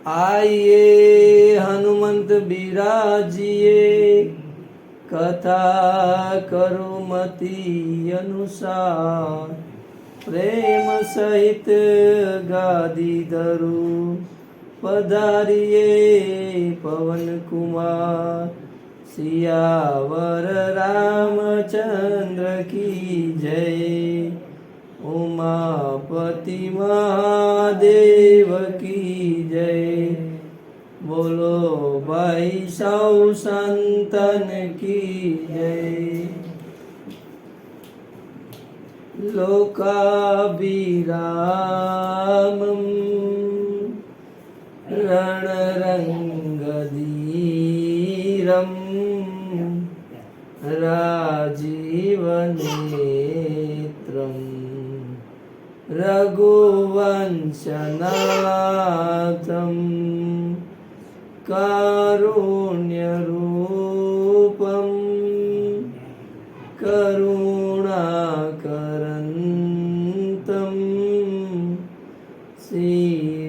आइए हनुमंत बिराजिए, कथा करो मति अनुसार। प्रेम सहित गादी धरू, पधारिए पवन कुमार। सियावर रामचंद्र की जय, उमापति महादेव की जय। बोलो भाई सौ संतन की जय। लोकाभिरामं रणरंगधीरं, राजीवनेत्रं रघुवंशनाथं, कारुण्यरूपं करुणाकरन्तं, श्रीरामचन्द्रं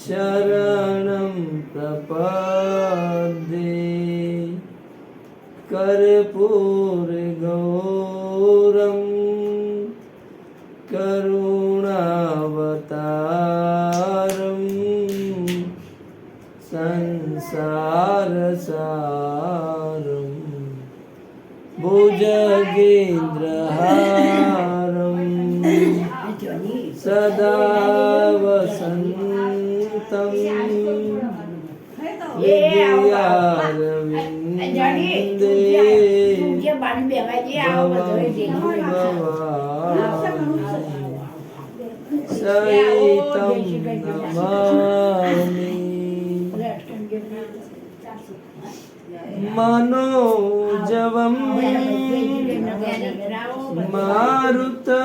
शरणं प्रपद्ये। कर्पूरगौरं करुणावतारं, संसारसारं, भुजगेन्द्रहारं, सदा वसन्तं, हृदयारविन्दे सहितं नमामि। मनोजवं मारुततुल्यवेगं,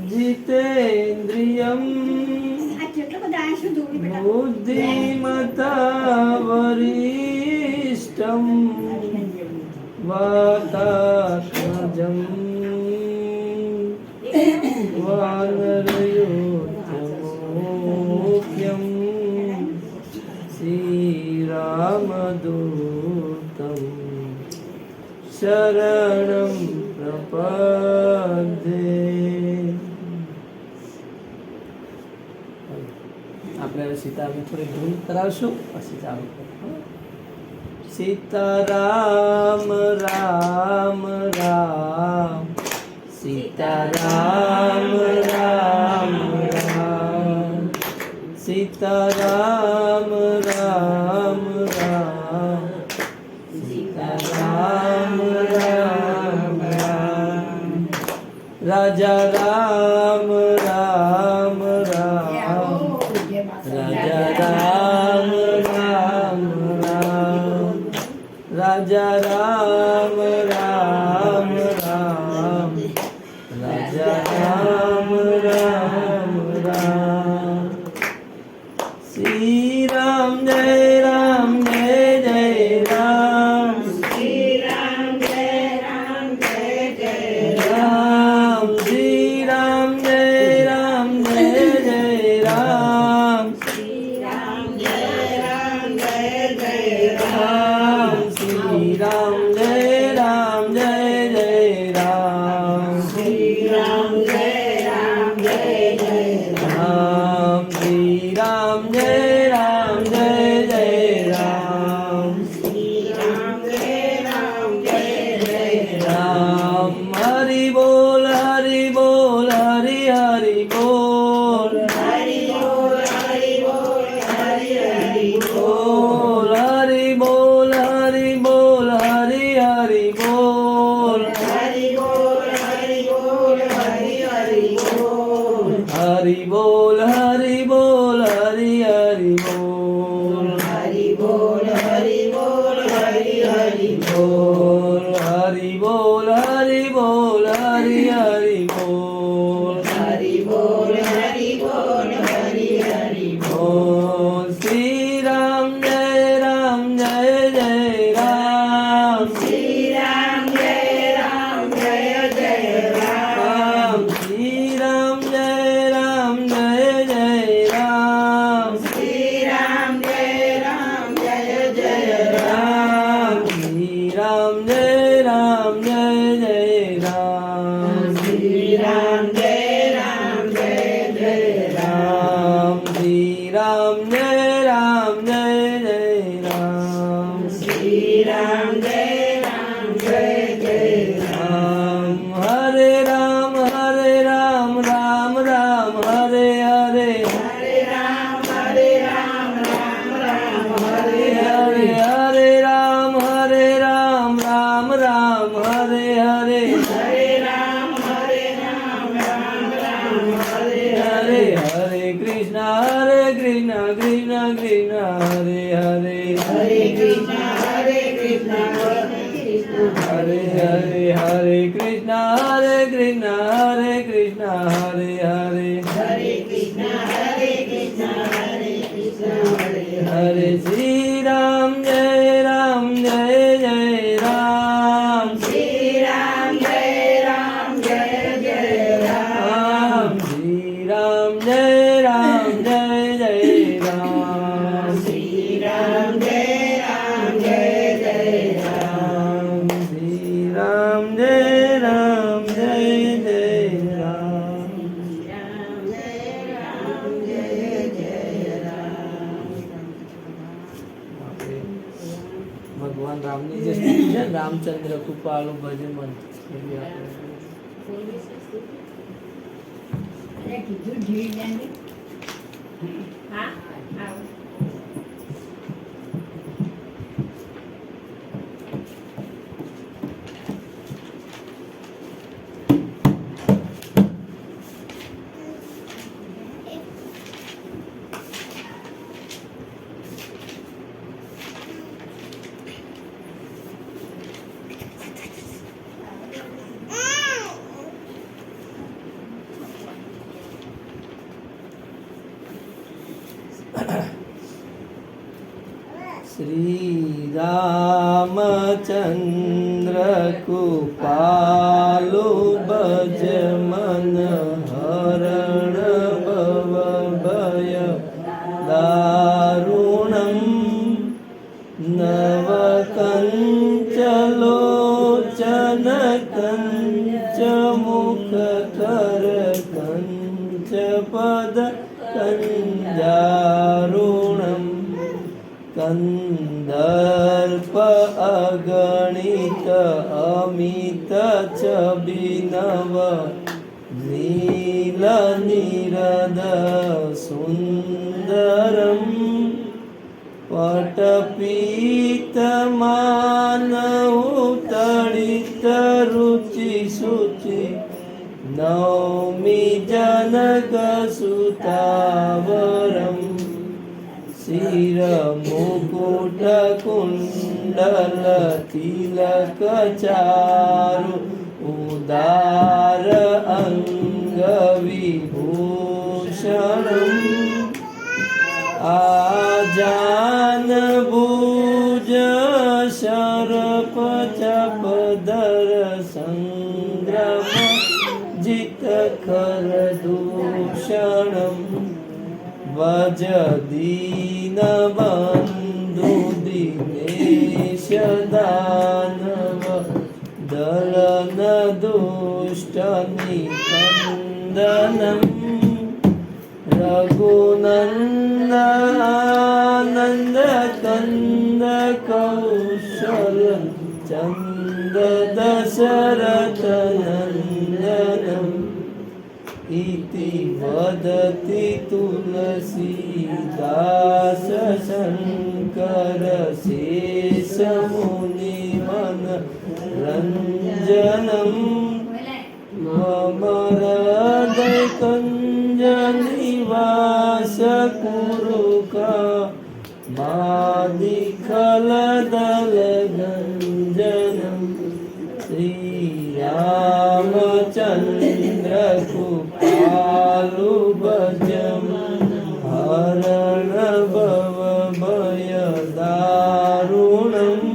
जितेन्द्रियं बुद्धिमतावरिष्ठं, वातात्मजं वानरयोधमुख्यं, श्रीरामदूतं शरणं प्रपद्ये। આપણે સીતારામ થોડી ધૂન કરાવશું પછી ચાલુ કરીશું. સીતારામ રામ રામ, સીતારામ રામ રામ, સીતારામ રામ રામ, સીતારામ રામ રામ, રાજા રામ રામ રામ, राजा राम राम राम, राजा राम राम राम, राजा राम राम राम। श्री राम जय राम जय जय राम, श्री राम जय जय राम, श्री राम जय जय राम, श्री राम जय राम जय जय राम, श्री राम जय जय राम, श्री राम जय जय राम, श्री राम जय जय राम। हरि बोल हरि बोल हरि हरि बोल, हरि बोल हरि बोल हरि हरि बोल, हरि बोल हरि बोल हरि हरि बोल, हरि बोल हरि बोल हरि हरि बोल, हरि बोल हरि बोल हरि हरि बोल, हरि बोल हरि बोल हरि हरि बोल, हरि बोल हरि बोल हरि हरि बोल, हरि बोल हरि बोल हरि हरि बोल। श्री राम जय जय राम, श्री राम जय जय राम जय जय राम श्री राम जय जय राम श्री राम जय जय राम श्री राम जय जय राम हरे राम राम राम हरे हरे हरे राम राम राम हरे हरे हरे राम राम राम हरे हरे हरे राम राम राम हरे हरे हरे कृष्ण कृष्ण कृष्ण हरे हरे हरे कृष्ण कृष्ण हरे हरे हरे कृष्ण कृष्ण हरे हरे हरे कृष्ण हरे हरे श्री राम जय जय राम श्री राम जय जय राम श्री राम जय जय राम श्री राम जय जय राम श्री राम जय जय राम ભગવાન રામની જે સ્તુતિ છે ને, રામચંદ્ર કૃપાળુ ભજન મંત્ર એવી આપણે કીધું ઢીલ હા श्री रामचंद्र कृपालु भज मन हरण भव भय दारुणं नव कंचलोचन कंच मुख कर कंच पद कंजारुणम् कंदर्प अगणित अमित छबिनव नील निरद सुंदरम पटपीत मानहुतड़ित रुचि शुचि नौमि जनक सुतावरम शिर मुकुट कुंडल तिलक चारु उदार अंग विभूषणम् आजान भुज शरप चपदर संग्रम जित खर दूषणम् वज दीन बंधु दिनेश दानव दलन दुष्ट निकंदनम रघुनंदन आनंद कंद कौशल चंद दशरथ नंदनम इति वदति तुलसीदास शंकर शेष मुनि मन रंजनम मम हृदय कंज निवास कुरुका मादिखल दल गंजनम श्री रामचंद्र कृपालु भज हरण भव भय दारुणम्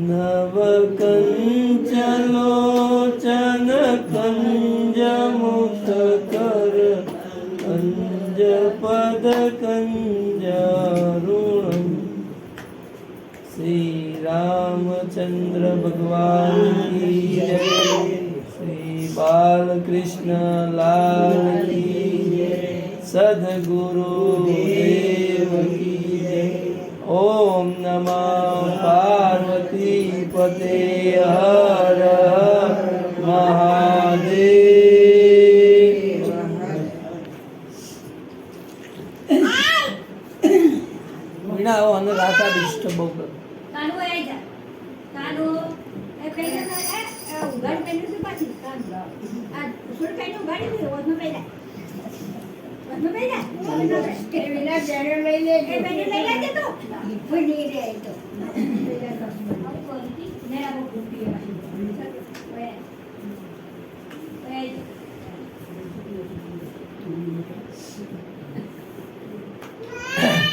नव कंचलोचन कंज मुख कर कंज पद कंजारुणम् श्री रामचंद्र रामचंद्र भगवान की जय। श्री बालकृष्ण लाल की जय। सद्गुरु देव की जय। ओम नमः पार्वती पते हर हर महादेव। વીણા આવો અને રાતા ડિસ્ટર્બ બહુ કરો. કાનુ આવી જા કાનુ એ પેલા ઉઘાડ પેલું છે પાછી કાનુ આ સુડ પેલું ઉઘાડી દે ઓનો પેલા કે વિના જેને લઈ લે એ પેલે લઈ લેજે તો ફૂલી રે તો મેરા વો કુટી ઓય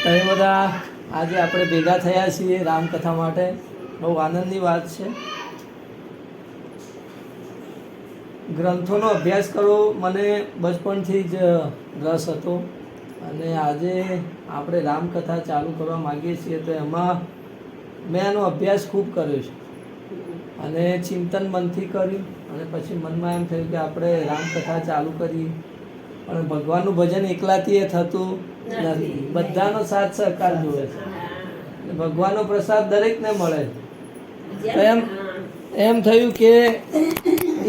તમે બધા આજે આપણે ભેગા થયા છીએ રામકથા માટે. બહુ આનંદની વાત છે. ગ્રંથોનો અભ્યાસ કરવો મને બચપણથી જ રસ હતો અને આજે આપણે રામકથા ચાલુ કરવા માગીએ છીએ તો એમાં મેં એનો અભ્યાસ ખૂબ કર્યો છે અને ચિંતન મનથી કર્યું અને પછી મનમાં એમ થયું કે આપણે રામકથા ચાલુ કરીએ. પણ ભગવાનનું ભજન એકલાથી એ થતું નથી, બધાનો સાથ સહકાર જોવે છે. ભગવાનનો પ્રસાદ દરેકને મળે. તો એમ થયું કે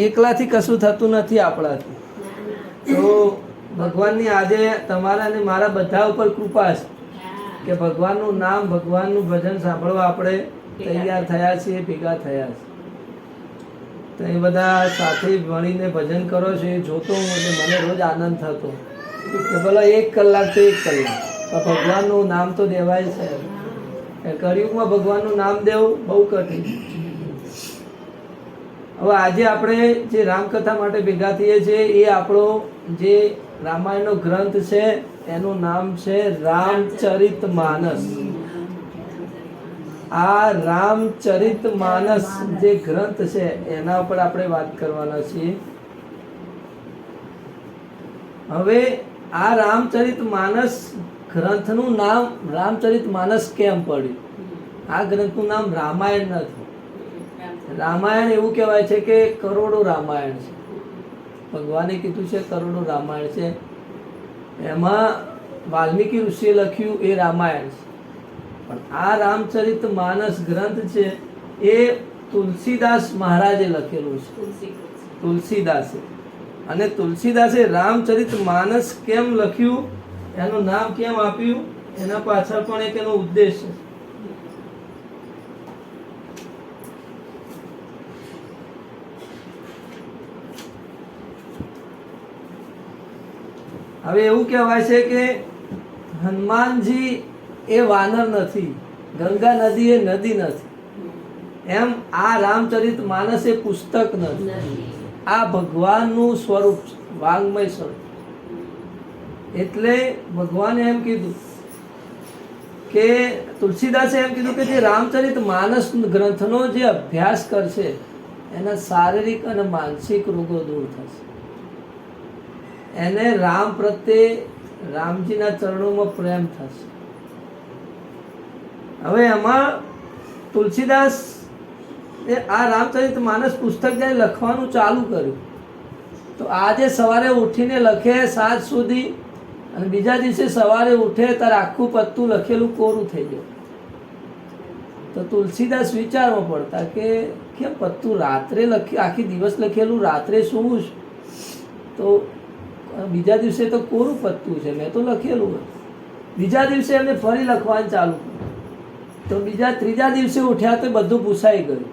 એકલાથી કશું થતું નથી આપણાથી. તો ભગવાનની આજે તમારા અને મારા બધા ઉપર કૃપા છે કે ભગવાનનું નામ ભગવાનનું ભજન સાંભળવા આપણે તૈયાર થયા છીએ, ભેગા થયા છે. તો એ બધા સાથે મળીને ભજન કરો છો એ જોતો હું એટલે મને રોજ આનંદ થતો કે ભલે 1 કલાક તો 1 કલાક પણ ભગવાનનું નામ તો દેવાય છે. કળિયુગમાં ભગવાનનું નામ દેવું બહુ કઠિન. હવે આજે આપણે જે રામકથા માટે ભેગા થઈએ છીએ એ આપણો જે રામાયણનો ગ્રંથ છે એનું નામ છે રામચરિતમાનસ. આ રામચરિતમાનસ જે ગ્રંથ છે એના ઉપર આપણે વાત કરવાના છીએ. હવે આ રામચરિતમાનસ ગ્રંથનું નામ રામચરિતમાનસ કેમ પડ્યું? આ ગ્રંથનું નામ રામાયણ નથી. રામાયણ એવું કહેવાય છે કે કરોડો રામાયણ છે. ભગવાને કીધું છે કરોડો રામાયણ છે. એમાં વાલ્મીકી ઋષિએ લખ્યું એ રામાયણ છે. પણ આ રામચરિતમાનસ ગ્રંથ છે એ તુલસીદાસ મહારાજે લખેલું છે. તુલસીદાસે. અને તુલસીદાસે રામચરિતમાનસ કેમ લખ્યું, એનું નામ કેમ આપ્યું, એના પાછળ પણ એક એનો ઉદ્દેશ છે. હવે એવું કહેવાય છે કે હનુમાનજી એ વાનર નથી, ગંગા નદી એ નદી નથી, એમ આ રામચરિતમાનસ એ પુસ્તક નથી. આ ભગવાનનું સ્વરૂપ છે, વાંગમય સ્વરૂપ. એટલે ભગવાને એમ કીધું કે તુલસીદાસે એમ કીધું કે જે રામચરિતમાનસ ગ્રંથનો જે અભ્યાસ કરશે એના શારીરિક અને માનસિક રોગો દૂર થશે. એને રામ પ્રત્યે રામજીના ચરણોમાં પ્રેમ થશે. હવે એમાં તુલસીદાસ આ રામચરિતમાનસ પુસ્તક જ્યારે લખવાનું ચાલુ કર્યું તો આજે સવારે ઉઠીને લખે 7 સુધી અને બીજા દિવસે સવારે ઉઠે ત્યારે આખું પત્તું લખેલું કોરું થઈ ગયું. તો તુલસીદાસ વિચારમાં પડતા કે કેમ પત્તું રાત્રે આખી દિવસ લખેલું રાત્રે સૂવું છું તો બીજા દિવસે તો કોરું પત્તું છે, મેં તો લખેલું. બીજા દિવસે એમને ફરી લખવાનું ચાલુ કર્યું તો ત્રીજા દિવસે ઉઠ્યા તો બધું ભૂસાઈ ગયું.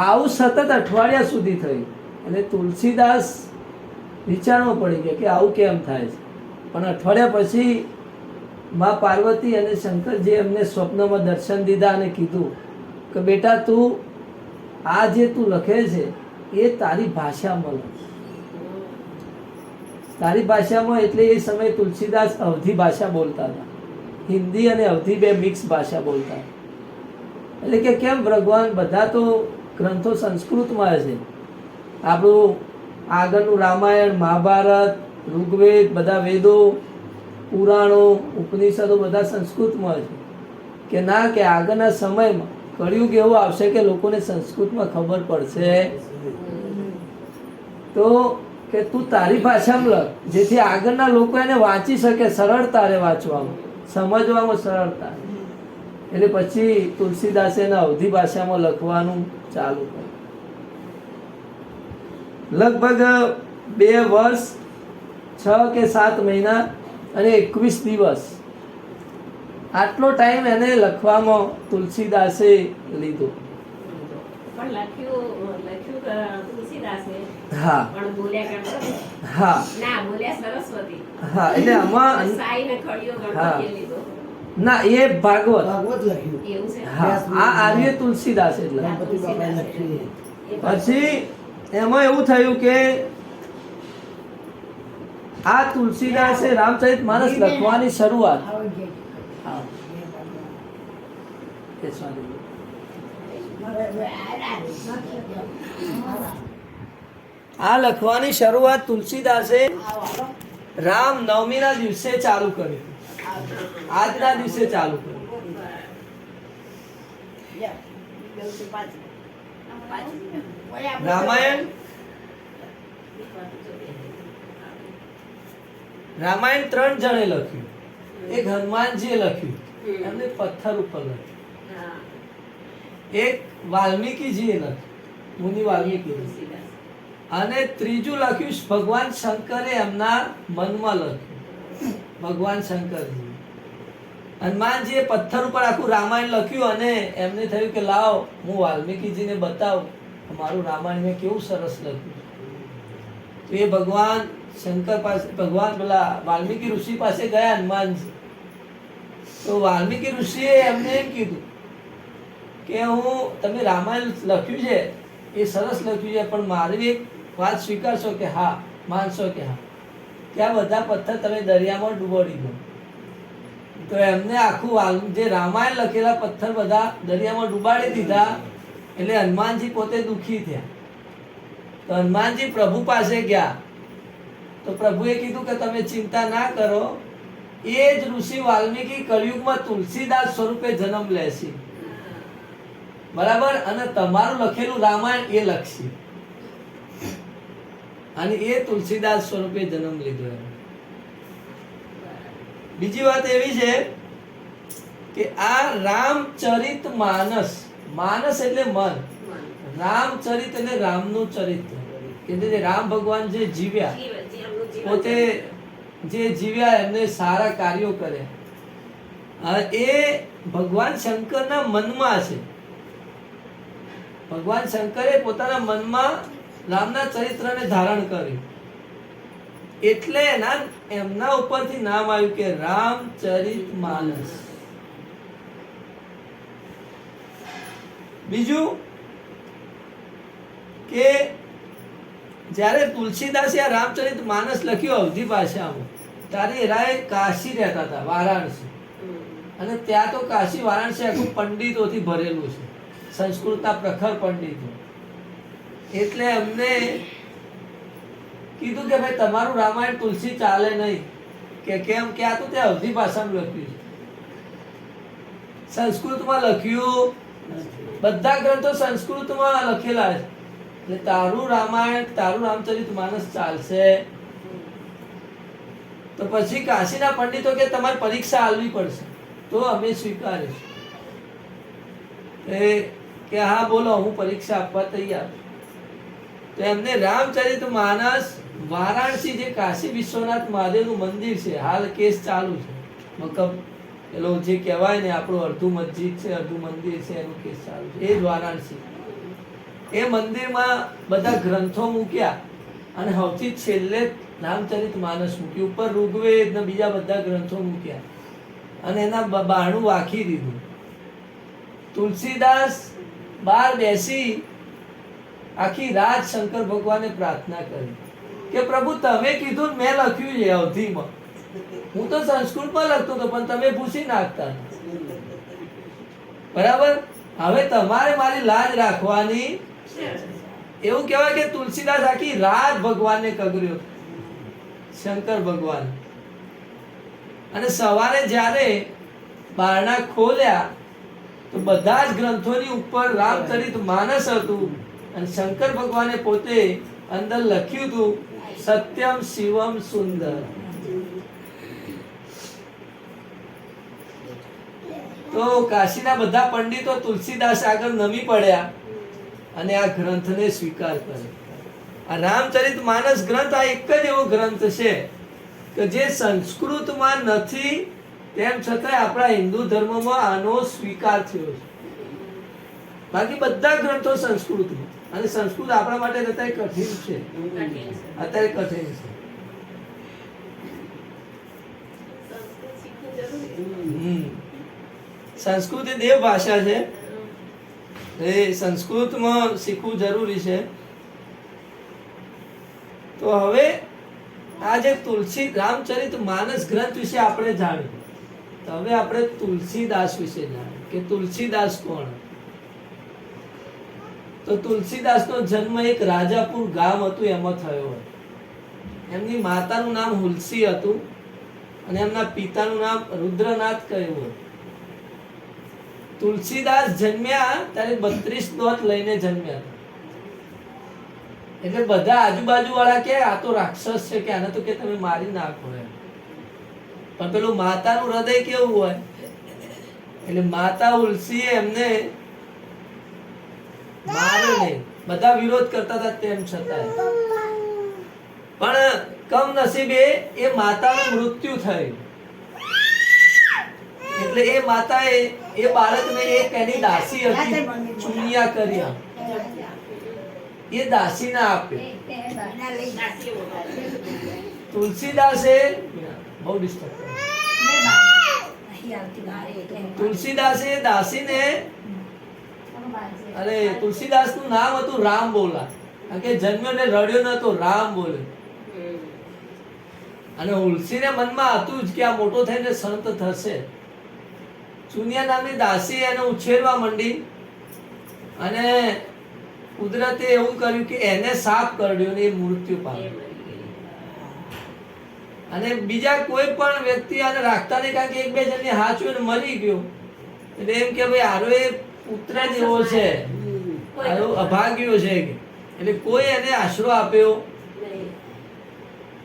આવું સતત અઠવાડિયા સુધી થયું. અને તુલસીદાસ વિચારમાં પડી ગયા કે આવું કેમ થાય છે. પણ અઠવાડિયા પછી મા પાર્વતી અને શંકરજી એમને સ્વપ્નમાં દર્શન દીધા અને કીધું કે બેટા તું આ જે તું લખે છે એ તારી ભાષામાં લખ. તારી ભાષામાં એટલે એ સમયે તુલસીદાસ અવધી ભાષા બોલતા હતા. હિન્દી અને અવધી બે મિક્સ ભાષા બોલતા. એટલે કે કેમ ભગવાન બધા તો ગ્રંથો સંસ્કૃતમાં છે. આપણું આગળનું રામાયણ, મહાભારત, ઋગ્વેદ, બધા વેદો, પુરાણો, ઉપનિષદો બધા સંસ્કૃતમાં છે. કે ના કે આગળના સમયમાં કળિયુગ એવું આવશે કે લોકોને સંસ્કૃતમાં ખબર પડશે તો કે તું તારી ભાષામાં લખ, જેથી આગળના લોકો એને વાંચી શકે, સરળતા રહે વાંચવામાં, સમજવામાં સરળતા. એટલે પછી તુલસીદાસે એને અવધી ભાષામાં લખવાનું ચાલુ કર્યું. લગભગ 2 વર્ષ 6 કે 7 મહિના અને 21 દિવસ આટલો ટાઈમ એને લખવામાં તુલસીદાસે લીધો. પણ લખ્યું તુલસીદાસે, હા પણ બોલ્યા ગણપતિ. હા ના, બોલ્યા સરસ્વતી. હા એટલે આમાં સાઈ ને ખડિયો હા. ગણપતિએ લીધો. ના એ ભાગવત. ભાગવત લખ્યું. એવું છે. હા આ આર્ય તુલસીદાસ એટલે ગણપતિ બાપાએ લખ્યું. એ પછી એમાં એવું થયું કે આ તુલસીદાસે રામચરિતમાનસ લખવાની શરૂઆત હા. બેસવાની. આ લખવાની શરૂઆત તુલસીદાસે રામ નવમીના દિવસે ચાલુ કરી. આજના દિવસે ચાલુ કરી. રામાયણ રામાયણ 3 જણે લખ્યું. એક હનુમાનજીએ લખ્યું, એમને પથ્થર ઉપર લખ્યું. હા. એક વાલ્મીકીજીએ લખ્યું, મુનિ વાલ્મીકી. તુલસીદાસ. અને ત્રીજું લખ્યું ભગવાન શંકરે એમના મનમાં લખ્યું. ભગવાન શંકરજી હનુમાનજીએ પથ્થર ઉપર આખું રામાયણ લખ્યું અને એમને થયું કે લાવ હું વાલ્મીકીજીને બતાવું મારું રામાયણ મેં કેવું સરસ લખ્યું. તો એ ભગવાન શંકર પાસે, ભગવાન પેલા વાલ્મીકી ઋષિ પાસે ગયા હનુમાનજી. તો વાલ્મીકી ઋષિએ એમને એમ કીધું કે તમે રામાયણ લખ્યું છે એ સરસ લખ્યું છે, પણ મારી એક વાત સ્વીકારશો કે હા, માનશો કે હા, કે આ બધા પથ્થર તમે દરિયામાં ડૂબાડી દો. તો એમને આખું જે રામાયણ લખેલા પથ્થર બધા દરિયામાં ડૂબાડી દીધા. એટલે હનુમાનજી પોતે દુઃખી થયા. તો હનુમાનજી પ્રભુ પાસે ગયા. તો પ્રભુએ કીધું કે તમે ચિંતા ના કરો, એ જ ઋષિ વાલ્મીકી કળિયુગમાં તુલસીદાસ સ્વરૂપે જન્મ લેશે, બરાબર, અને તમારું લખેલું રામાયણ એ લખશે. અને એ તુલસીદાસ સ્વરૂપે જન્મ લીધો. બીજી વાત એવી છે કે આ રામચરિત માનસ, માનસ એટલે મન, રામચરિત એટલે રામનું ચરિત્ર, કે જે રામ ભગવાન જે જીવ્યા, પોતે જે જીવ્યા, એમને સારા કાર્યો કર્યા, એ ભગવાન શંકરના મનમાં છે. ભગવાન શંકરે પોતાના મનમાં રામના ચરિત્રને ધારણ કર્યું, એટલે એમના ઉપરથી નામ આવ્યું કે રામચરિતમાનસ. બીજું કે જ્યારે તુલસીદાસે આ રામચરિતમાનસ લખ્યું અવધી ભાષામાં, ત્યારે એરાએ કાશી રહેતા હતા, વારાણસી. અને ત્યાં તો કાશી વારાણસી આખું પંડિતોથી ભરેલું છે, સંસ્કૃતના પ્રખર પંડિતો. એટલે એમને કીધું કે ભાઈ તમારું રામાયણ તુલસી ચાલે નહીં. કે કેમ? કે આ તો તે અવધી ભાષામાં લખ્યું છે, સંસ્કૃતમાં લખ્યું, બધા ગ્રંથો સંસ્કૃતમાં લખેલા છે, એટલે તારું રામાયણ, તારું રામચરિતમાનસ ચાલશે. તો પછી કાશીના પંડિતો કે તમારે પરીક્ષા આલવી પડશે તો અમે સ્વીકારીશું. કે હા બોલો, હું પરીક્ષા આપવા તૈયાર. તો એમને રામચરિતમાનસ વારાણસી, જે કાશી વિશ્વનાથ મહાદેવનું મંદિર છે, હાલ કેસ ચાલુ છે, મતલબ પેલો જે કહેવાય ને આપણું અડધું મસ્જિદ છે અડધું મંદિર છે, એનું કેસ ચાલુ છે, એ જ વારાણસી. એ મંદિરમાં બધા ગ્રંથો મૂક્યા અને સૌથી છેલ્લે રામચરિતમાનસ મૂક્યું, ઉપર ઋગ્વેદ ને બીજા બધા ગ્રંથો મૂક્યા અને એના બારણું વાંખી દીધું. તુલસીદાસ બહાર બેસી આખી રાત શંકર ભગવાને પ્રાર્થના કરી કે પ્રભુ તમે કીધું મેં લખ્યું છે અવધીમાં, હું તો સંસ્કૃતમાં લખતો હતો પણ તમે ભૂસી નાખતા, બરાબર, હવે તમારે મારી લાજ રાખવાની. એવું કહેવાય કે તુલસીદાસ આખી રાત ભગવાનને કગર્યો, શંકર ભગવાન. અને સવારે જ્યારે બારણા ખોલ્યા તો બધા જ ગ્રંથોની ઉપર રામચરિત માનસ હતું અને શંકર ભગવાને પોતે અંદર લખ્યું હતું સત્યમ શિવમ સુંદર. તો કાશીના બધા પંડિતો તુલસીદાસ આગળ નમી પડ્યા અને આ ગ્રંથને સ્વીકાર કર્યો. આ રામચરિત માનસ ગ્રંથ આ એક જ એવો ગ્રંથ છે કે જે સંસ્કૃતમાં નથી, તેમ છતાં આપણા હિન્દુ ધર્મમાં આનો સ્વીકાર થયો છે. બાકી બધા ગ્રંથો સંસ્કૃતમાં, અને સંસ્કૃત આપણા માટે અત્યારે કઠિન છે, કઠિન છે. અત્યારે કઠિન છે. સંસ્કૃત શીખવું જરૂરી. સંસ્કૃત એ દેવ ભાષા છે, એ સંસ્કૃતમાં શીખવું જરૂરી છે. તો હવે આ જે તુલસી રામચરિત માનસ ગ્રંથ વિશે આપણે જાણ્યું, તો હવે આપણે તુલસીદાસ વિશે જાણીએ કે તુલસીદાસ કોણ. તો તુલસીદાસનો જન્મ એક રાજાપુર ગામ હતું એમાં થયો. એમની માતાનું નામ હુલસી હતું અને એમના પિતાનું નામ રુદ્રનાથ કહ્યું. તુલસીદાસ જન્મ્યા ત્યારે 32 દોત લઈને જન્મ્યા હતા. એટલે બધા આજુબાજુ વાળા કે આ તો રાક્ષસ છે, કે આને તો કે તમે મારી નાખો એમ. પણ પેલું માતાનું હૃદય કેવું હોય, એટલે માતા ઉલસીએ એમને માર્યો નહીં. બધા વિરોધ કરતા હતા તેમ છતાં પણ કમનસીબે એ માતાનું મૃત્યુ થયું. એટલે એ માતાએ એ બાળકને એક એની દાસી હતી ચુનિયા કર્યા, એ દાસી ના આપ્યો. દાસી બોલો. તુલસીદાસે બહુ ડિસ્ટર્બ તુલસીદાસે દાસીને, અરે તુલસીદાસનું નામ હતું રામ બોલા, કારણ કે જન્મ્યો ને રડ્યો નતો, રામ બોલ્યો. અને ઉલસીને મનમાં હતું જ કે આ મોટો થઈને સંત થશે. ચુનિયા નામની દાસી એને ઉછેરવા માંડી અને કુદરતે એવું કર્યું કે એને સાપ કરડ્યો ને એ મૃત્યુ પામ્યો. અને બીજા કોઈ પણ વ્યક્તિ આને રાખતા નહીં, કારણ કે એક બે જણને હાચવ્યો ને મરી ગયો. એટલે એમ કે ભાઈ આરો એ પુત્ર જેવો છે, આરો અભાગ્યો છે કે, એટલે કોઈ એને આશરો આપ્યો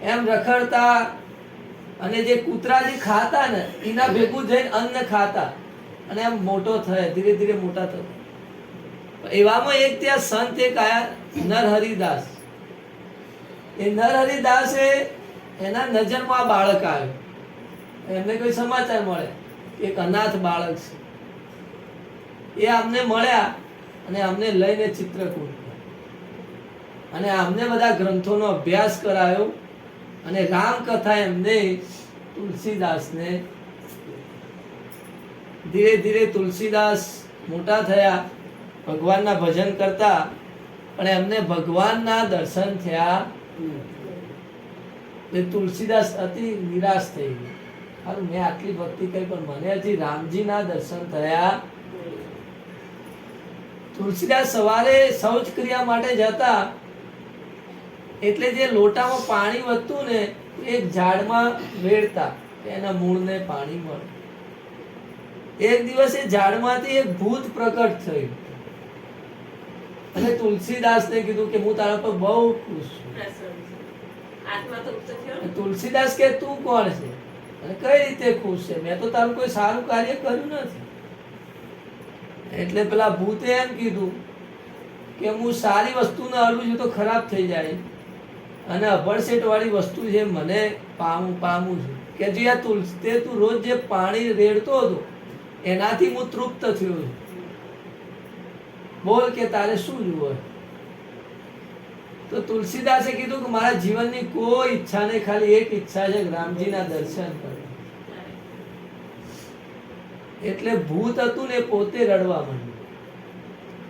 એમ રખડતા. અને જે કૂતરા જે ખાતા ને એના ભેગું જઈને અન્ન ખાતા અને એમ મોટો થયા, ધીરે ધીરે મોટા થતા. એવામાં એક ત્યાં સંત એક આયા, નરહરિદાસ. એ નરહરિદાસે એના નજરમાં આ બાળક આવ્યો. એમને કોઈ સમાચાર મળે એક અનાથ બાળક છે. એ અમને મળ્યા અને અમને લઈને ચિત્રકૂટ, અને અમને બધા ગ્રંથોનો અભ્યાસ કરાયો. અને રામકથા એમને તુલસીદાસને, ધીરે ધીરે તુલસીદાસ મોટા થયા, ભગવાનના ભજન કરતા, પણ એમને ભગવાનના દર્શન થયા. તુલસીદાસ અતિ નિરાશ થઈ ગયા. હારું મેં આટલી ભક્તિ કરી પણ મને હજી રામજીના દર્શન થયા. તુલસીદાસ સવારે શૌચ ક્રિયા માટે જતા, એટલે જે લોટામાં પાણી વધતું ને એક ઝાડમાં વેડતા, એના મૂળને પાણી મળે. એક દિવસ એ ઝાડમાંથી એક ભૂત પ્રકટ થયું અને તુલસીદાસને કીધું કે હું તારા પર બહુ ખુશ છું. આત્મા તૃપ્ત થયો. તુલસીદાસ કે તું કોણ છે અને કઈ રીતે ખુશ છે, મેં તો તારું કોઈ સારું કાર્ય કર્યું નથી. એટલે પેલા ભૂતે એમ કીધું કે હું સારી વસ્તુને અડું છું તો ખરાબ થઈ જાય, અને અભડસેટ વાળી વસ્તુ છે મને પામું છું. કે જે આ તુલસી તું રોજ જે પાણી રેડતો હતો એનાથી હું તૃપ્ત થયો છું. બોલ કે તારે શું જુઓ. તો તુલસીદાસે કીધું કે મારા જીવનની કોઈ ઈચ્છા નહીં, ખાલી એક ઈચ્છા છે, રામજીના દર્શન કરવા. એટલે ભૂત હતું ને પોતે રડવા માંડ્યું,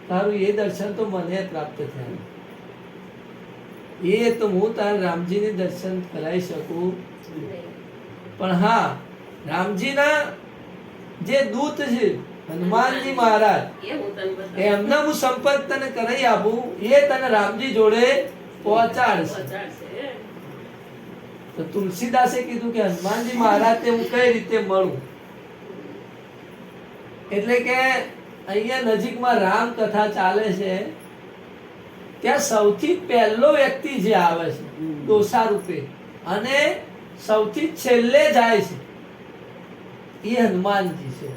તારું એ દર્શન તો મને પ્રાપ્ત થયા, એ તો હું તારા રામજીને દર્શન કરાવી શકું. પણ હા, રામજીના જે દૂત છે હનુમાનજી મહારાજ, એમના હું સંપર્ક તને કરાવી આપું, એ તને રામજી જોડે પહોંચાડશે. તો તુલસીદાસે કીધું કે હનુમાનજી મહારાજ તે હું કઈ રીતે મળું. એટલે કે અહીંયા નજીકમાં રામકથા ચાલે છે ત્યાં સૌથી પહેલો વ્યક્તિ જે આવે છે ડોસા રૂપે અને સૌથી છેલ્લે જાય છે એ હનુમાનજી છે.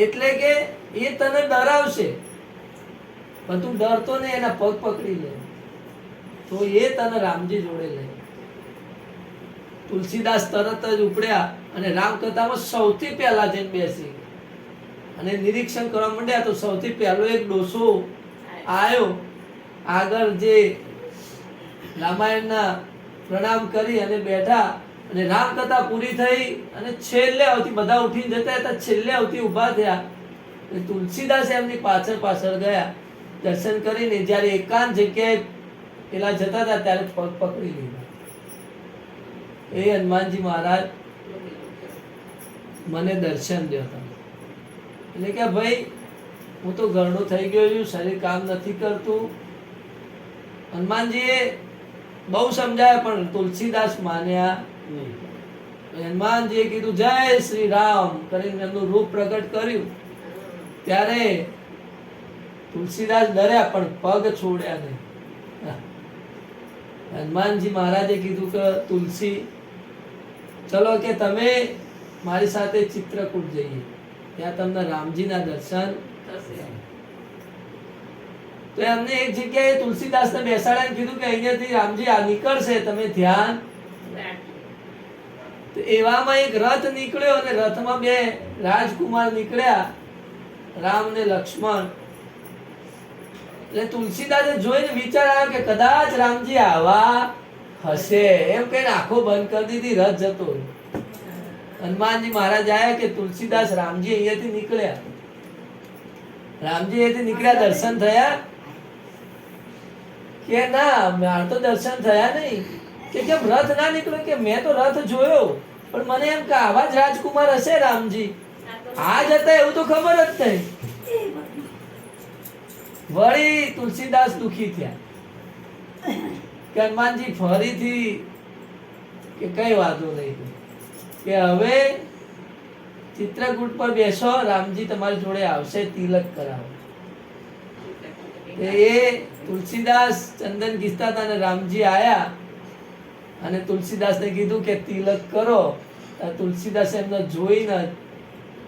એટલે કે એ તને ડરાવશે પણ તું ડરતો ને એના પગ પકડી લે તો એ તને રામજી જોડે લે. તુલસીદાસ તરત જ ઉપડ્યા અને રામકથામાં સૌથી પહેલા જઈને બેસી અને નિરીક્ષણ કરવા માંડ્યા તો સૌથી પહેલો એક ડોસો આવ્યો. આગળ જે રામાયણના પ્રણામ કરી અને બેઠા અને રામકથા પૂરી થઈ અને છેલ્લે આવતી બધા ઉઠીને જતા હતા, છેલ્લે આવતી ઊભા થયા. તુલસીદાસ એમની પાછળ પાછળ ગયા દર્શન કરીને. જ્યારે એકાંત જગ્યાએ પેલા જતા હતા ત્યારે પગ પકડી લીધા. એ હનુમાનજી મહારાજ મને દર્શન દો તમે. એટલે કે ભાઈ હું તો ઘરડો થઈ ગયો છું, શરીર કામ નથી કરતું. હનુમાનજીએ બહુ સમજાયા પણ તુલસીદાસ માન્યા. હનુમાનજીએ કીધું જય શ્રી રામ કરીને એમનું રૂપ પ્રગટ કર્યું ત્યારે તુલસીદાસ ડર્યા પણ પગ છોડ્યા નહીં. હનુમાનજી મહારાજે કીધું કે તુલસી ચલો કે તમે મારી સાથે ચિત્રકૂટ જઈએ, ત્યાં તમને રામજીના દર્શન થશે. તો એમને એક જગ્યાએ તુલસીદાસને બેસાડ્યા કીધું કે અહીંયાથી રામજી આ નીકળશે, તમે ધ્યાન. તો એવામાં એક રથ નીકળ્યો અને રથમાં બે રાજકુમાર નીકળ્યા, રામ ને લક્ષ્મણ. એટલે તુલસીદાસે જોઈને વિચાર આવ્યો કે કદાચ રામજી આવા હશે, એમ કહીને આંખો બંધ કરી દીધી, રથ જતો. હનુમાનજી મહારાજ આયા કે તુલસીદાસ રામજી અહીંયાથી નીકળ્યા. રામજી અહીંયાથી નીકળ્યા, દર્શન થયા કે ના? મારે તો દર્શન થયા નહીં. કે કેમ રથ ના નીકળ્યો? કે મેં તો રથ જોયો પણ મને એમ કે આવા જ રાજકુમાર હશે રામજી, આ જ હતા એવું તો ખબર જ નહીં. વળી તુલસીદાસ દુખી થયા કે હનુમાનજી ફરીથી કે કઈ વાંધો નહીં, કે હવે ચિત્રકૂટ પર બેસો, રામજી તમારી જોડે આવશે, તિલક કરાવો. એ તુલસીદાસ ચંદન ઘીસતા હતા અને રામજી આયા અને તુલસીદાસને કીધું કે તિલક કરો. તુલસીદાસ એમને જોઈને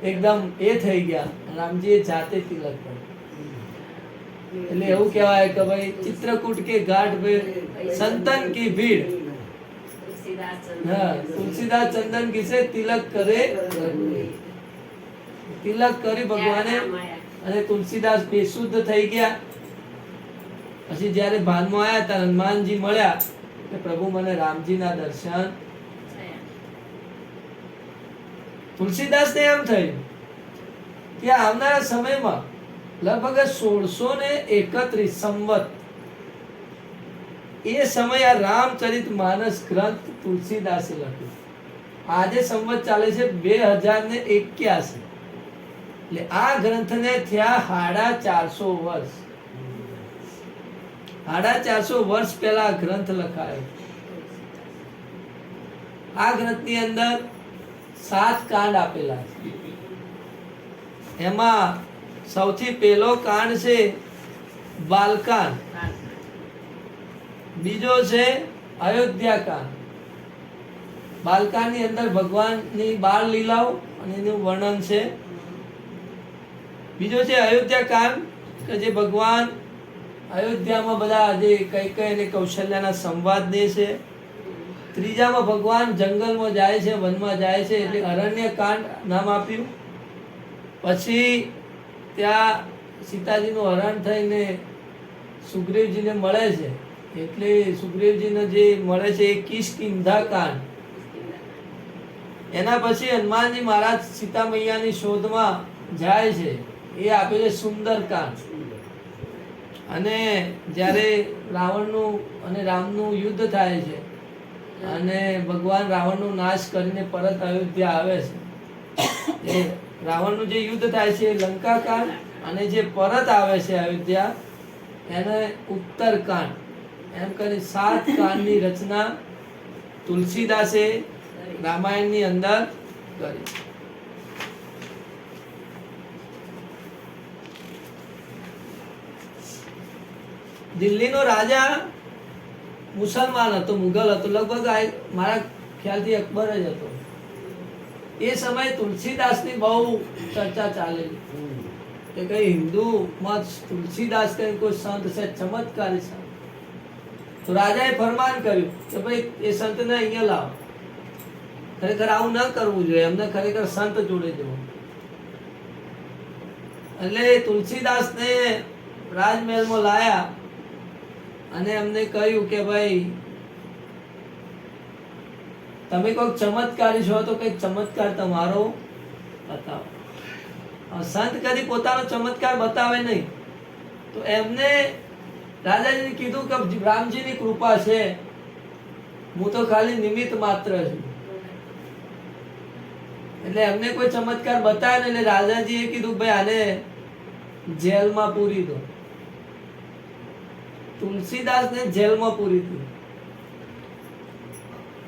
એકદમ એ થઈ ગયા, રામજીએ જાતે તિલક કર્યો. એટલે એવું કહેવાય કે ભાઈ ચિત્રકૂટ કે ઘાટ पे संतन की भीड़. હા, તુલસીદાસ ચંદન ઘીસે તિલક કરે, તિલક કરી ભગવાને અને તુલસીદાસ બેશુદ્ધ થઈ ગયા. પછી જ્યારે ભાનમાં આવ્યા ત્યારે હનુમાનજી મળ્યા કે પ્રભુ મને રામજીના દર્શન. તુલસીદાસને એમ થયું કે આવનારા સમયમાં લગભગ 1631 સંવત એ સમય આ રામચરિત માનસ ગ્રંથ તુલસીદાસે લખ્યો. આજે સંવત ચાલે છે 2081. એટલે આ ગ્રંથને થયા 450 વર્ષ. 450 વર્ષ પહેલા આ ગ્રંથ લખાયો. આ ગ્રંથની અંદર 7 કાંડ આપેલા છે. એમાં સૌથી પહેલો કાંડ છે બાલકાંડ, બીજો છે અયોધ્યા કાંડ. બાલકાંડની અંદર ભગવાનની બાળ લીલાઓ અને એનું વર્ણન છે. બીજો છે અયોધ્યા કાંડ કે જે ભગવાન અયોધ્યામાં બધા જે કૈકેયી અને કૌશલ્યાના સંવાદ દે છે. ત્રીજામાં ભગવાન જંગલમાં જાય છે, વનમાં જાય છે, એટલે અરણ્ય કાંડ નામ આપ્યું. પછી ત્યાં સીતાજીનું હરણ થઈને સુગ્રીવજીને મળે છે, એટલે સુગ્રીવજીને જે મળે છે એ કિષ્કિંધા કાંડ. એના પછી હનુમાનજી મહારાજ સીતા મૈયાની શોધમાં જાય છે, એ આપે છે સુંદર કાંડ. અને જ્યારે રાવણનું અને રામનું યુદ્ધ થાય છે અને ભગવાન રાવણનો નાશ કરીને પરત અયોધ્યા આવે છે, એ રાવણનું જે યુદ્ધ થાય છે એ લંકા કાંડ, અને જે પરત આવે છે અયોધ્યા એને ઉત્તરકાંડ. એમ કરી 7 કાંડની રચના તુલસીદાસે રામાયણની અંદર કરી. દિલ્હીનો રાજા મુસલમાન હતો, મુગલ હતો, લગભગ મારા ખ્યાલથી અકબર જ હતો. એ સમયે તુલસીદાસની બહુ ચર્ચા ચાલેલી કે કઈ હિન્દુમાં તુલસીદાસ કઈ કોઈ સંત છે, ચમત્કારી સંત. તો રાજાએ ફરમાન કર્યું કે ભાઈ એ સંતને અહીંયા લાવો. ખરેખર આવું ન કરવું જોઈએ, એમને ખરેખર સંત જોડે જવું. એટલે તુલસીદાસને રાજમહેલમાં લાયા અને એમને કહ્યું કે ભાઈ તમે કોઈક ચમત્કારી છો તો કઈક ચમત્કાર તમારો બતાવો. સંત કદી પોતાનો ચમત્કાર બતાવે નહીં. તો એમને રાજાજીને કીધું કે રામજીની કૃપા છે, હું તો ખાલી નિમિત્ત માત્ર છું. એટલે એમને કોઈ ચમત્કાર બતાવ્યો ને, એટલે રાજાજીએ કીધું ભાઈ આને જેલમાં પૂરી દો. તુલસીદાસને જેલમાં પૂરી દીધું.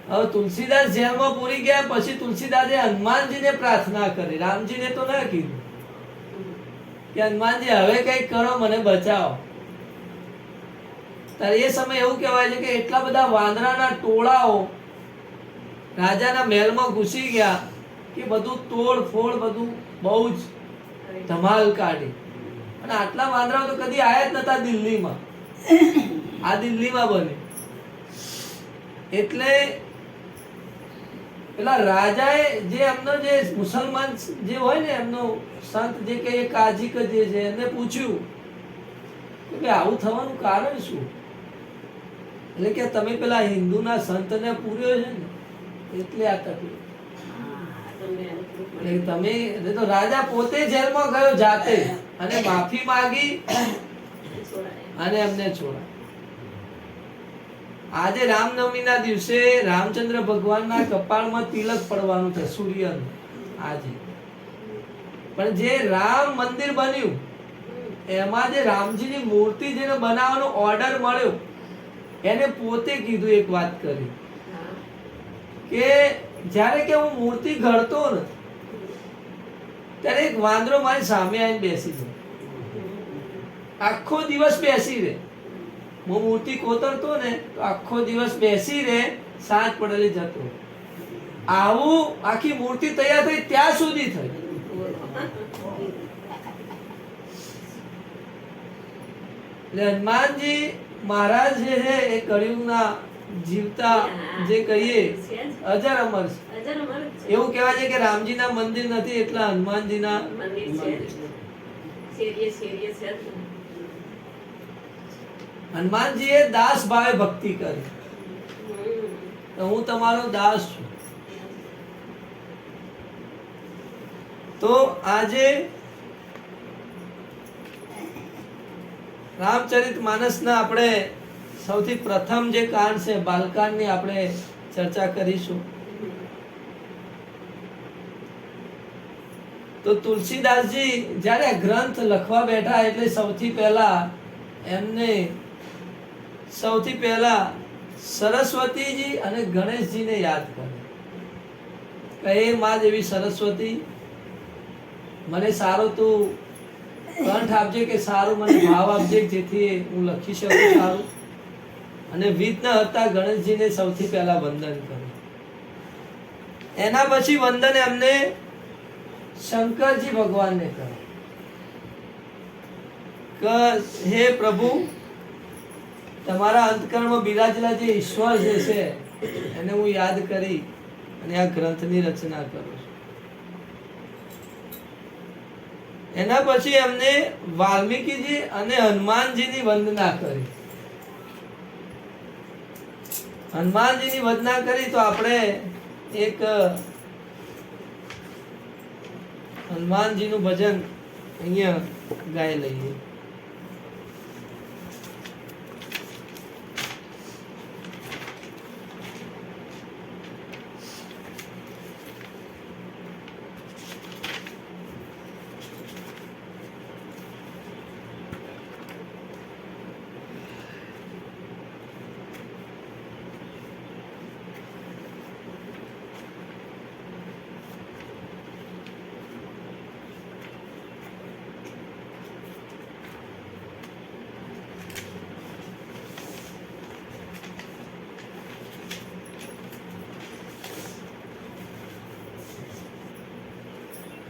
હવે તુલસીદાસ જેલમાં પૂરી ગયા પછી તુલસીદાસે હનુમાનજીને પ્રાર્થના કરી, રામજીને તો ના કીધું કે હનુમાનજી હવે કઈક કરો, મને બચાવો. ત્યારે એ સમય એવું કહેવાય છે કે એટલા બધા વાંદરાના ટોળાઓ રાજાના મહેલમાં ઘૂસી ગયા કે બધું તોડ ફોડ બધું બહુ જ ધમાલ કાઢી. અને આટલા વાંદરાઓ તો કદી આયા જ નતા દિલ્હીમાં. આ દિલ્હીમાં બને. એટલે પેલા રાજાએ જે એમનો જે મુસલમાન જે હોય ને એમનો સંત જે કે કાજી કે જે છે એમને પૂછ્યું કે આવું થવાનું કારણ શું? એટલે કે તમે પેલા હિન્દુના સંતને પૂર્યો છે ને એટલે આ તકલીફ. એટલે તમે તો રાજા પોતે જેલમાં ગયો જાતે અને માફી માંગી અને એમને છોડા. આજે રામનવમીના દિવસે રામચંદ્ર ભગવાનના કપાળમાં તિલક પડવાનું છે સૂર્યનું આજે. પણ જે રામ મંદિર બન્યું એમાં જે રામજીની મૂર્તિ જેને બનાવવાનો ઓર્ડર મળ્યો એને પોતે કીધું, એક વાત કરી કે જ્યારે કે હું મૂર્તિ ઘડતો ને ત્યારે એક વાંદરો મારી સામે આવીને બેસી જાય, આખો દિવસ બેસી રહે. હું મૂર્તિ કોતરતો ને તો આખો દિવસ બેસી રહે, સાંજ પડેલી જતો. આવું આખી મૂર્તિ તૈયાર થઈ ત્યાં સુધી થઈ. એટલે હનુમાનજી મહારાજ જે છે એ કળિયુગના જીવતા જે કહીએ અજર અમર છે. એવું કહેવાય છે કે રામજીના મંદિર નથી એટલા હનુમાનજીના મંદિર. હનુમાનજીએ દાસ ભાવે ભક્તિ કરી. હું તમારો દાસ છું. તો આજે રામચરિત માનસના આપણે સૌથી પ્રથમ જે કાંડ છે બાલકાંડની આપણે ચર્ચા કરીશું. તો તુલસીદાસજી જ્યારે ગ્રંથ લખવા બેઠા એટલે સૌથી પહેલા સરસ્વતીજી અને ગણેશજીને યાદ કરે કે હે માં દેવી સરસ્વતી, મને સારો તું કંઠ આપજે કે સારું મને ભાવ આપજે જેથી હું લખી શકું સારું. અને વિઘ્ન હતા ગણેશજીને સૌથી પહેલા વંદન કર્યું. એના પછી વંદન એમને શંકરજી ભગવાનને કર્યું કે હે પ્રભુ, તમારા અંતકરણમાં બિરાજેલા જે ઈશ્વર જે છે એને હું યાદ કરી અને આ ગ્રંથની રચના કરું છું. એના પછી એમને વાલ્મીકીજી અને હનુમાનજીની વંદના કરી. હનુમાનજીની વંદના કરી તો આપણે એક હનુમાનજીનું ભજન અહીંયા ગાઈ લઈએ.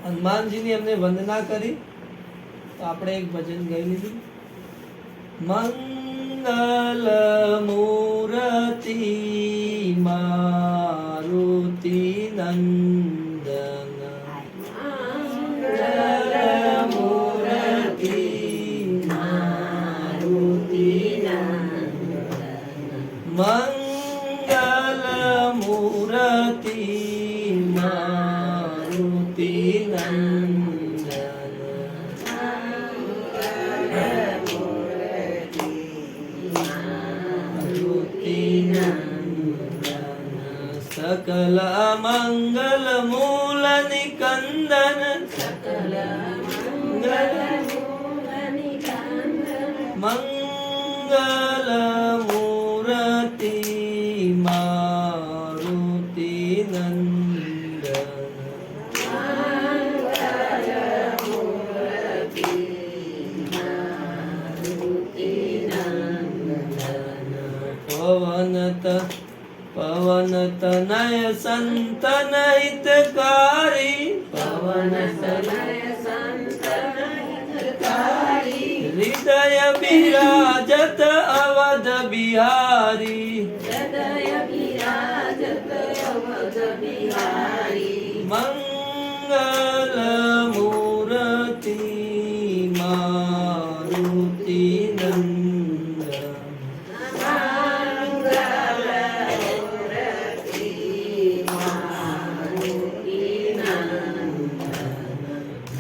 હનુમાનજીની એમને વંદના કરી. તો આપણે એક ભજન ગાઈ લીધું. મંગલ મૂર્તિ મારુતિ નંદન મૂર્તિ મારુતિ મંગલ મૂર્તિ મારુતિ सकल मंगल मूल निकंदन सकल मंगल मूर्ति मारुति नंदन पवन तनय संतन हितकारी पवन तनय संतन हितकारी हृदय विराजत अवध बिहारी हृदय विराजत अवध बिहारी मंगल मूर्ति मारुति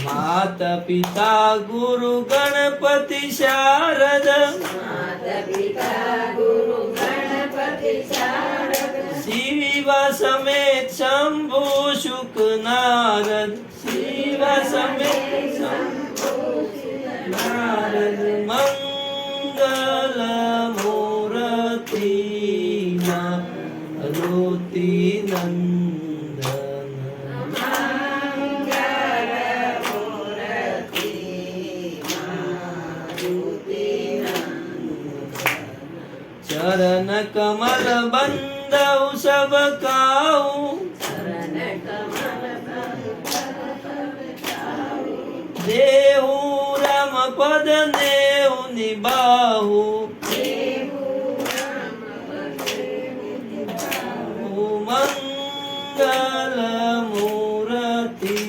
माता पिता गुरु गणपति शारद माता पिता गुरु गणपति शारद शिवा समेत शंभु शुक नारद शिवा समेत शंभु नारद मंगल मूर्ति मारुति नंदन चरण कमल बंदौ सब काऊ चरण कमल देहु राम पद नेहु निबाहु मंगल मूर्ति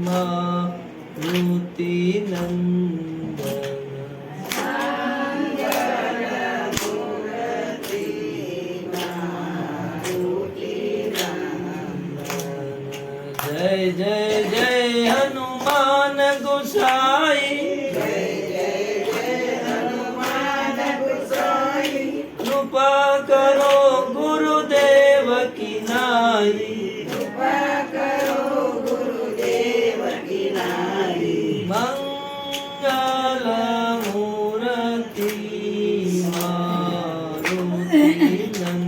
मारुति नंदन जय जय जय हनुमान गोसाई जय जय जय हनुमान गोसाई कृपा करो गुरुदेव की नाई कृपा करो गुरुदेव की नाई मंगल मूर्ति मारुति नंदन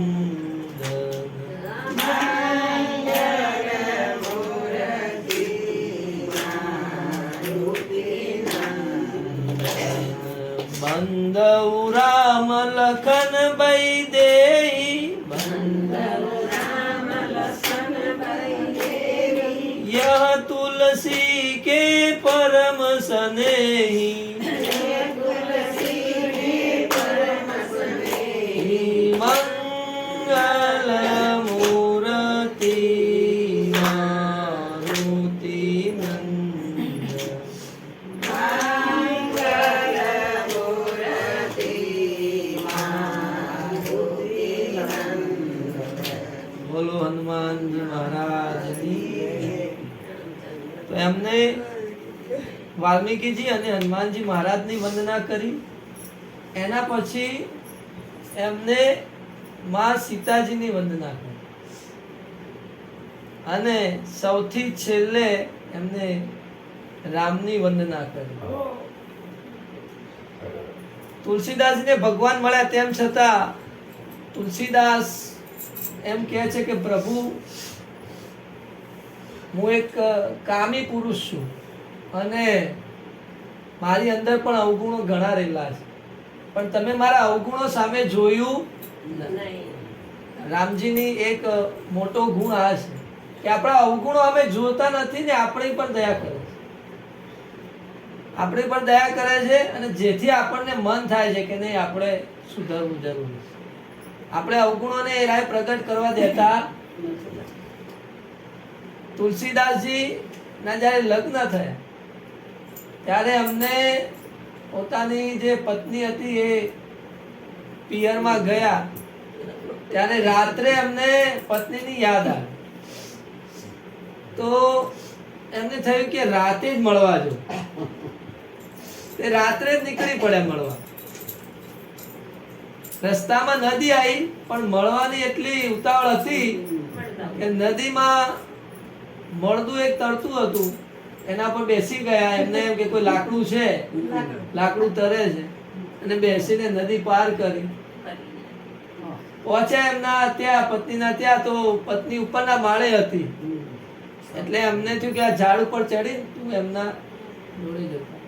बंदौ राम लखन बैदेही बंदौ राम लखन बैदेही यह तुलसी के परम स्नेही तुलसी के परम स्नेही मंगल मूर्ति मारुति नंदन બોલો હનુમાનજી મહારાજની. તો એમને વાલ્મીકીજી અને હનુમાનજી મહારાજની વંદના કરી. એના પછી એમને માં સીતાજીની વંદના કરી અને સૌથી છેલ્લે એમને રામની વંદના કરી. તુલસીદાસને ભગવાન મળ્યા તેમ છતાં તુલસીદાસ એમ કહે છે કે પ્રભુ હું એક કામી પુરુષ છું અને મારી અંદર પણ અવગુણો ઘણા રહેલા છે, પણ તમે મારા અવગુણો સામે જોયું નહીં. રામજીની એક મોટો ગુણ આ છે કે આપણા અવગુણો અમે જોતા નથી ને આપણી પર દયા કરે છે. આપણી પર દયા કરે છે અને જેથી આપણને મન થાય છે કે નહીં આપણે સુધરવું જરૂરી છે. આપણે અવગુણોને એ રાય પ્રગટ કરવા દેતા. તુલસીદાસજી ના જ્યારે લગ્ન થયા ત્યારે અમને પોતાની જે પત્ની હતી એ પિયરમાં ગયા ત્યારે રાત્રે અમને પત્નીની યાદ આવી. તો એમને થયું કે રાતે જ મળવા જો. તે રાત્રે જ નીકળી પડ્યા મળવા. રસ્તામાં નદી આવી પણ મળવાની એટલી ઉતાવળ હતી કે નદીમાં મળદું એક તરતું હતું એના પર બેસી ગયા. એમને એમ કે કોઈ લાકડું છે, લાકડું તરે છે અને બેસીને નદી પાર કરી. પહોંચ્યા એમના ત્યાં પત્નીના ત્યાં તો પત્ની ઉપરના માળે હતી. એટલે અમને થયું કે આ ઝાડ ઉપર ચડી તું એમના જોડે જતા.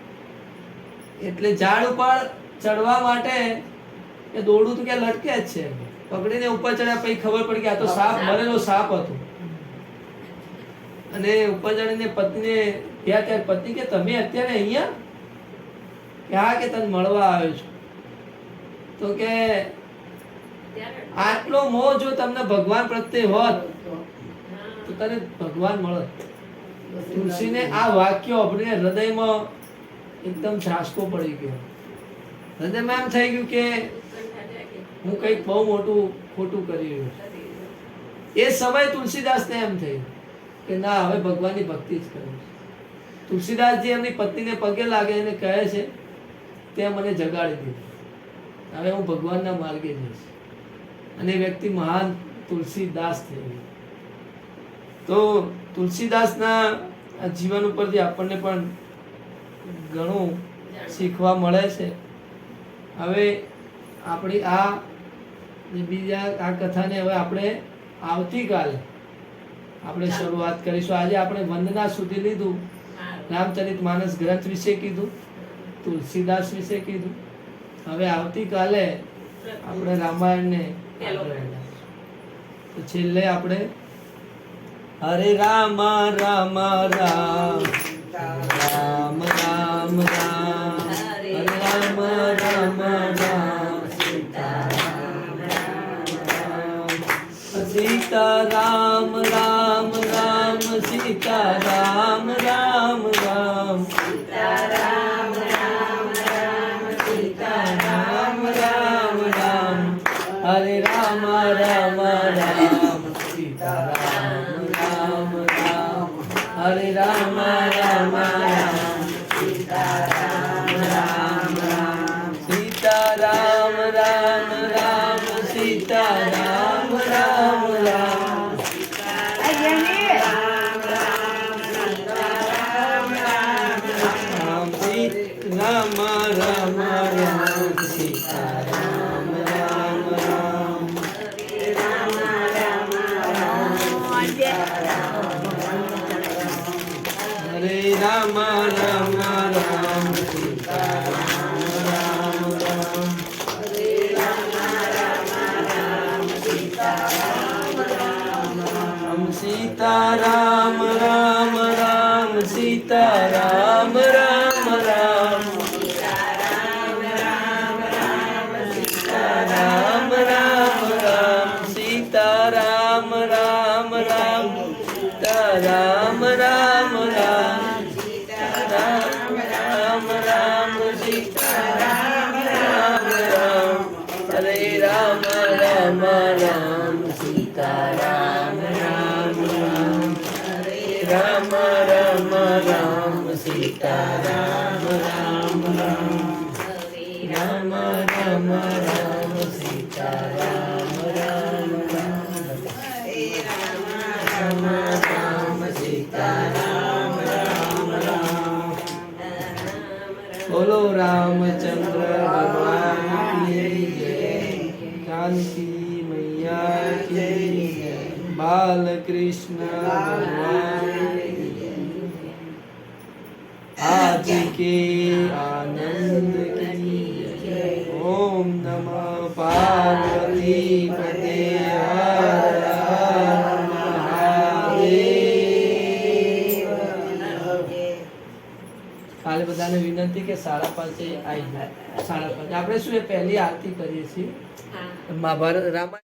એટલે ઝાડ ઉપર ચડવા માટે એ દોરડું તો ક્યાં લટકે જ છે. પકડીને ઉપર ચડ્યા પછી ખબર પડી કે આ તો સાપ, મરેલો સાપ હતો. અને ઉપર ચડીને પત્નીને ગયા ત્યારે પત્ની કે તમે અત્યારે અહીંયા? કે હા, કે તને મળવા આવ્યો છું. તો કે આટલો મોહ જો તમને ભગવાન પ્રત્યે હોત તો તને ભગવાન મળત. તુલસીને આ વાક્ય સાંભળીને હૃદયમાં એકદમ છાસકો પડી ગયો. હૃદયમાં એમ થઈ ગયું કે હું કંઈક બહુ મોટું ખોટું કરી રહ્યો છું. એ સમયે તુલસીદાસને એમ થયું કે ના, હવે ભગવાનની ભક્તિ જ કરવી છે. તુલસીદાસજી એમની પત્નીને પગે લાગે અને કહે છે તે મને જગાડી દીધી, હવે હું ભગવાનના માર્ગે જઈશ. અને એ વ્યક્તિ મહાન તુલસીદાસ થઈ ગયો. તો તુલસીદાસના જીવન ઉપરથી આપણને પણ ઘણું શીખવા મળે છે. હવે આપણી આ બીજા આ કથાને હવે આપણે આવતીકાલે આપણે શરૂઆત કરીશું. આજે આપણે વંદના સુધી લીધું, રામચરિત માનસ ગ્રંથ વિશે કીધું, તુલસીદાસ વિશે કીધું. હવે આવતીકાલે આપણે રામાયણને તો છેલ્લે આપણે હરે રામ રામ રામ રામ રામ રામ હરે રામ રામ રામ સીતા રામ રામ રામ સીતા રામ રામ રામ સીતા રામ રામ રામ સીતા રામ રામ રામ હરે રામ રામ રામ સીતા રામ રામ રામ હરે રામ રામ રામ સીતા રામ રામ રામ સીતા રામ રામ રામ સીતા રામ રામ રામ રામ રામ રામ સીતા રામ રામ રામ હરે રામ રામ રામ સીતા રામ રામ રામ સીતા રામ રામ રામ સીતા રામ રામ રામ રામ રામ રામ સીતા રામ રામ રામ સીતા રામ રામ રામ રામ રામ રામ સીતા રામ રામ રામ હરે રામ રામ રામ સીતા રામ રામ રામ હરે રામ રામ રામ સીતા રામ રામ રામ રામ રામ રામ સીતા રામ રામ રામ રામ રામ સીતા રામ રામ રામ બોલો रामचंद्र भगवान की जय, जानकी मैया की जय, बाल कृष्ण भगवान की जय। आज के आनंद की जय। ओम नमः पार्वती पते हर हर महादेव। કાલે બધાને વિનંતી કે 5:30 આવી જાય. 5:30 આપણે શું એ પહેલી આરતી કરીએ છીએ હા મહાભારત રામાયણ